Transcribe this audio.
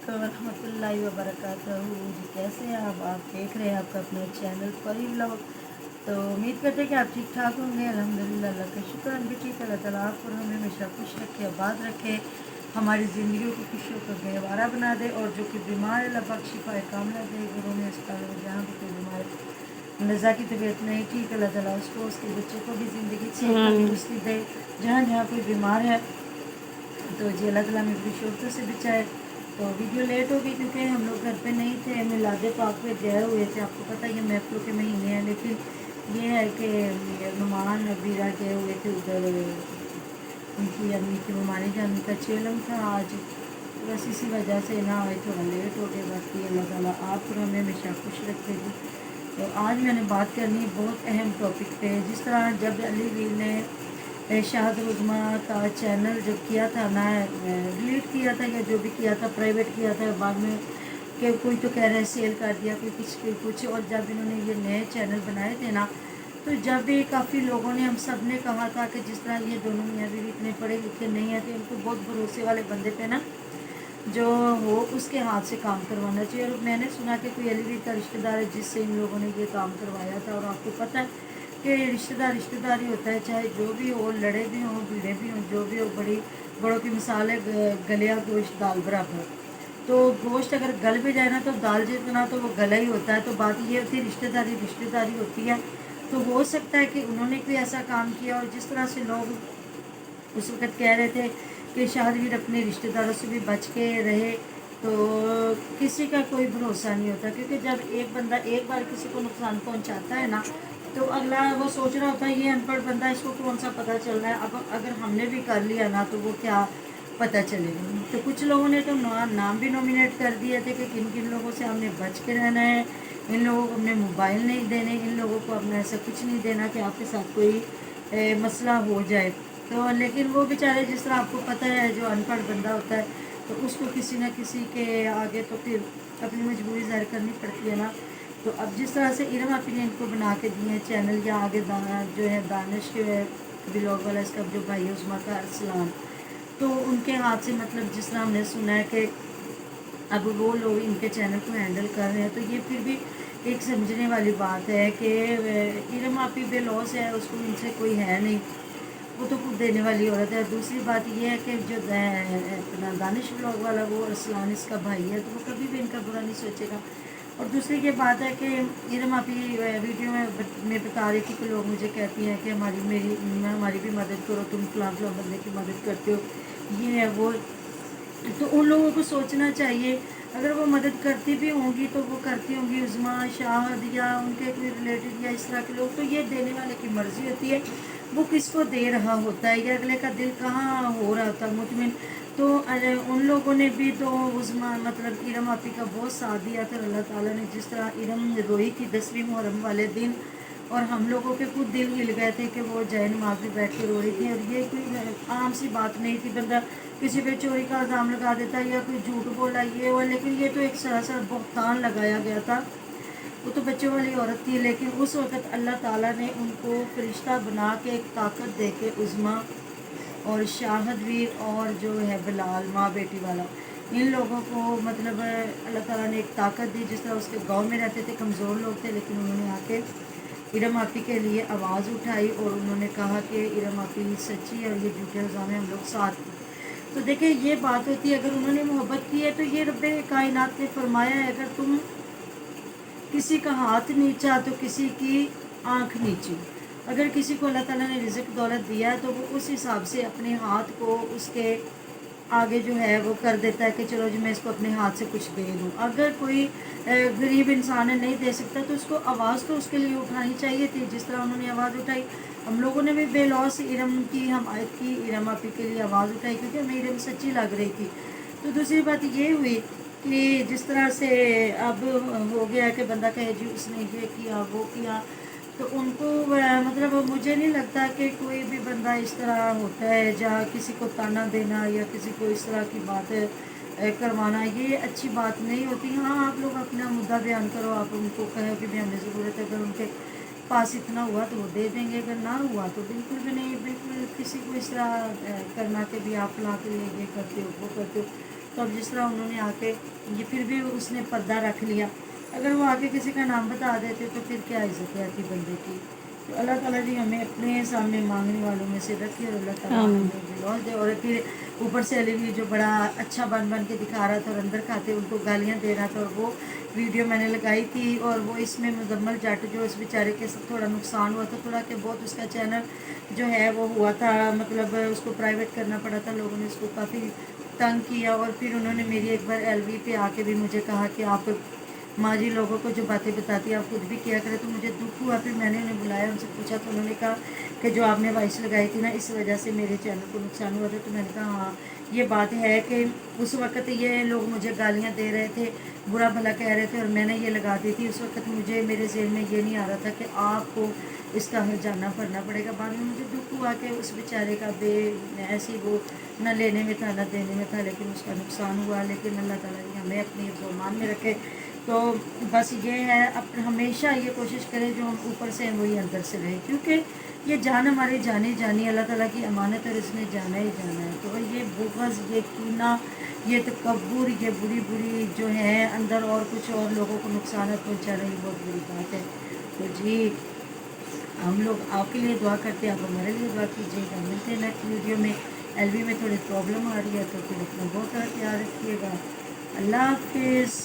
वरहमतुल्लाहि वबरकातुहू। जी कैसे हैं आप देख रहे हैं आपका अपना चैनल परी व्लॉग। तो उम्मीद करते हैं कि आप ठीक ठाक होंगे। अल्हम्दुलिल्लाह, अल्लाह का शुक्र, हम भी ठीक है। अल्लाह ताला आप और हमें हमेशा खुश रखे, आबाद रखे, हमारी ज़िंदगियों को खुशियों का गहवारा बना दे। और जो कि बीमार है अल्लाह पाक शिफा कामना दे। घरों में अस्पतालों में जहाँ भी कोई बीमार नज़ा की तबीयत नहीं ठीक, अल्लाह ताला उसको उसके बच्चे को भी ज़िंदगी से तंदुरुस्ती दे। जहाँ जहाँ कोई बीमार है तो जी अल्लाह ताला में भी शोरतों से बचाए। तो वीडियो लेट हो गई क्योंकि हम लोग घर पे नहीं थे, मिलाद पाक पे गए हुए थे। आपको पता है ये महफिलों के महीने हैं, लेकिन ये है कि नुमान बीरा गए हुए थे उधर, उनकी अम्मी की बीमारी जाने का चेलम था आज, बस इसी वजह से ना आए, थोड़ा लेट हो गए। बाकी अल्लाह ताला आप और हमें हमेशा खुश रखेगी। तो आज मैंने बात करनी है बहुत अहम टॉपिक पे। जिस तरह जब अली वीर ने शाहद उज़्मा का चैनल जब किया था ना, डिलीट किया था या जो भी किया था, प्राइवेट किया था, बाद में कि कोई तो कह रहा है सेल कर दिया, कोई कुछ। और जब इन्होंने ये नए चैनल बनाए थे ना, तो जब भी काफ़ी लोगों ने, हम सब ने कहा था कि जिस तरह ये दोनों मियाँ बीवी इतने पढ़े लिखे नहीं हैं, तो इनको बहुत भरोसे वाले बंदे पे ना जो हो उसके हाथ से काम करवाना चाहिए। और मैंने सुना कि कोई अली वीर का रिश्तेदार है जिससे इन लोगों ने ये काम करवाया था। और आपको पता है कि रिश्तेदार रिश्तेदार ही होता है, चाहे जो भी हो, लड़े भी हों, भिड़े भी हों, जो भी हो। बड़ों की मिसाल है गलिया गोश्त दाल बराबर। तो गोश्त अगर गल भी जाए ना तो दाल जितना तो वो गला ही होता है। तो बात ये होती है रिश्तेदारी रिश्तेदारी होती है। तो हो सकता है कि उन्होंने कोई ऐसा काम किया। और जिस तरह से लोग उस वक्त कह रहे थे कि शाहदवीर अपने रिश्तेदारों से भी बच के रहे, तो किसी का कोई भरोसा नहीं होता। क्योंकि जब एक बंदा एक बार किसी को नुकसान पहुंचाता है ना, तो अगला वो सोच रहा होता है ये अनपढ़ बंदा, इसको कौन सा पता चल रहा है। अब अगर हमने भी कर लिया ना तो वो क्या पता चलेगा। तो कुछ लोगों ने तो नाम भी नॉमिनेट कर दिए थे कि किन किन लोगों से हमने बच के रहना है, इन लोगों को हमने मोबाइल नहीं देने, इन लोगों को अपना ऐसा कुछ नहीं देना कि आपके साथ कोई मसला हो जाए। तो लेकिन वो बेचारे, जिस तरह आपको पता है, जो अनपढ़ बंदा होता है तो उसको किसी न किसी के आगे तो फिर अपनी मजबूरी ज़ाहिर करनी पड़ती है ना। तो अब जिस तरह से इरम आपी ने इनको बना के दिए हैं चैनल, या आगे जो है दानिश के ब्लॉग वाला इसका जो भाई है उस्मा का अरसलान, तो उनके हाथ से, मतलब जिस तरह हमने सुना है कि अब वो लोग इनके चैनल को हैंडल कर रहे हैं, तो ये फिर भी एक समझने वाली बात है कि इरम आपी बेलॉस है, उसको इनसे कोई है नहीं, वो तो खुद देने वाली औरत है। दूसरी बात ये है कि जो अपना दानिश व्लॉग वाला वो अरसलान इसका भाई है, तो वो कभी भी इनका बुरा नहीं सोचेगा। और दूसरी ये बात है कि इरम आप ही वीडियो में बता रही थी कि लोग मुझे कहती हैं कि हमारी भी मदद करो, तुम फलां फलां बंदे की मदद करते हो, ये है वो। तो उन लोगों को सोचना चाहिए, अगर वो मदद करती भी होंगी तो वो करती होंगी उज़्मा, शाहद या उनके कोई रिलेटिव या इस तरह के लोग, तो ये देने वाले की मर्ज़ी होती है वो किसको दे रहा होता है, या अगले का दिल कहाँ हो रहा होता है मुतमिन। तो उन लोगों ने भी तो उज़्मा, मतलब इरम आपी का बहुत साथ दिया था। अल्लाह ताला ने जिस तरह इरम रोई थी 10वीं मुहर्रम वाले दिन, और हम लोगों के खुद दिल हिल गए थे कि वो जय नमाज में बैठ के रो रही थी। और ये कोई आम सी बात नहीं थी, बंदा किसी पे चोरी का इल्ज़ाम लगा देता है या कोई झूठ बोला ये वो, लेकिन ये तो एक सरासर बहतान लगाया गया था। वो तो बच्चों वाली औरत थी, लेकिन उस वक़्त अल्लाह ताला ने उनको फरिश्ता बना के एक ताकत दे के उज़्मा और शाहदवीर और जो है बिलाल माँ बेटी वाला, इन लोगों को मतलब अल्लाह ताला ने एक ताकत दी। जिस तरह उसके गांव में रहते थे, कमज़ोर लोग थे, लेकिन उन्होंने आके इरम आपी के लिए आवाज़ उठाई और उन्होंने कहा कि इरम आपी सच्ची है और ये झूठे इल्ज़ाम है, हम लोग साथ हैं। तो देखिए ये बात होती है, अगर उन्होंने मोहब्बत की है तो ये रब्बे कायनात ने फरमाया है, अगर तुम किसी का हाथ नीचा तो किसी की आंख नीची। अगर किसी को अल्लाह ताला ने रिज़्क दौलत दिया है तो वो उस हिसाब से अपने हाथ को उसके आगे जो है वो कर देता है कि चलो जी मैं इसको अपने हाथ से कुछ दे दूँ। अगर कोई गरीब इंसान है, नहीं दे सकता, तो उसको आवाज़ तो उसके लिए उठानी चाहिए थी, जिस तरह उन्होंने आवाज़ उठाई। हम लोगों ने भी बेलौस इरम की हमायत की, इरम आपी के लिए आवाज़ उठाई क्योंकि हमें इरम सच्ची लग रही थी। तो दूसरी बात ये हुई कि जिस तरह से अब हो गया कि बंदा कहे जी उसने ये किया वो किया, तो उनको मतलब मुझे नहीं लगता कि कोई भी बंदा इस तरह होता है, जहाँ किसी को ताना देना या किसी को इस तरह की बात करवाना, ये अच्छी बात नहीं होती। हाँ, आप लोग अपना मुद्दा बयान करो, आप उनको कहो कि भी हमें ज़रूरत है, अगर उनके पास इतना हुआ तो वो दे देंगे, अगर ना हुआ तो बिल्कुल भी नहीं। बिल्कुल किसी को इस तरह करना कि भी आप ला के लिए ये करते हो वो करते हो, तो अब जिस तरह उन्होंने आके ये फिर भी उसने पर्दा रख लिया, अगर वो आके किसी का नाम बता देते तो फिर क्या इज्जत आती बंदे की। तो अल्लाह ताला जी हमें अपने सामने मांगने वालों में से रखे और अल्लाह ताला आमीन। हमें दिलौज दे। और फिर ऊपर से अली भी जो बड़ा अच्छा बन बन के दिखा रहा था और अंदर खाते उनको गालियाँ दे रहा था, और वो वीडियो मैंने लगाई थी। और वो इसमें मुजम्मल जट जो इस बेचारे के साथ थोड़ा नुकसान हुआ था, थोड़ा कि बहुत उसका चैनल जो है वो हुआ था, मतलब उसको प्राइवेट करना पड़ा था, लोगों ने उसको काफ़ी तंग किया। और फिर उन्होंने मेरी एक बार एलवी पे आके भी मुझे कहा कि आप माँ जी लोगों को जो बातें बताती है आप खुद भी किया करें। तो मुझे दुख हुआ, फिर मैंने उन्हें बुलाया, उनसे पूछा, तो उन्होंने कहा कि जो आपने वॉइस लगाई थी ना इस वजह से मेरे चैनल को नुकसान हुआ था। तो मैंने कहा हाँ ये बात है कि उस वक्त ये लोग मुझे गालियाँ दे रहे थे, बुरा भला कह रहे थे, और मैंने ये लगा दी थी। उस वक्त मुझे मेरे जहन में ये नहीं आ रहा था कि आपको इसका हल जानना पड़ना पड़ेगा। बाद में मुझे दुख हुआ कि उस बेचारे का ऐसी वो न लेने में था न देने में था, लेकिन उसका नुकसान हुआ। लेकिन अल्लाह ताला ने हमें अपनी ईमान में रखे। तो बस ये है, अब हमेशा ये कोशिश करें जो हम ऊपर से हैं वही अंदर से रहे, क्योंकि ये जान हमारी जानी जानी अल्लाह ताला की अमानत है और इसने जाना ही जाना है। तो ये बुग़्ज़, ये कीना, ये तकब्बुर, ये बुरी बुरी जो है अंदर और कुछ और लोगों को नुकसान पहुँचा रही, बहुत बुरी बात है। तो जी हम लोग आपके लिए दुआ करते हैं, आप हमारे लिए दुआ कीजिएगा। मिलते हैं नेक्स्ट वीडियो में। एलवी में थोड़ी प्रॉब्लम आ रही है तो फिर अपना बहुत सारा ख्याल रखिएगा। अल्लाह हाफिज़।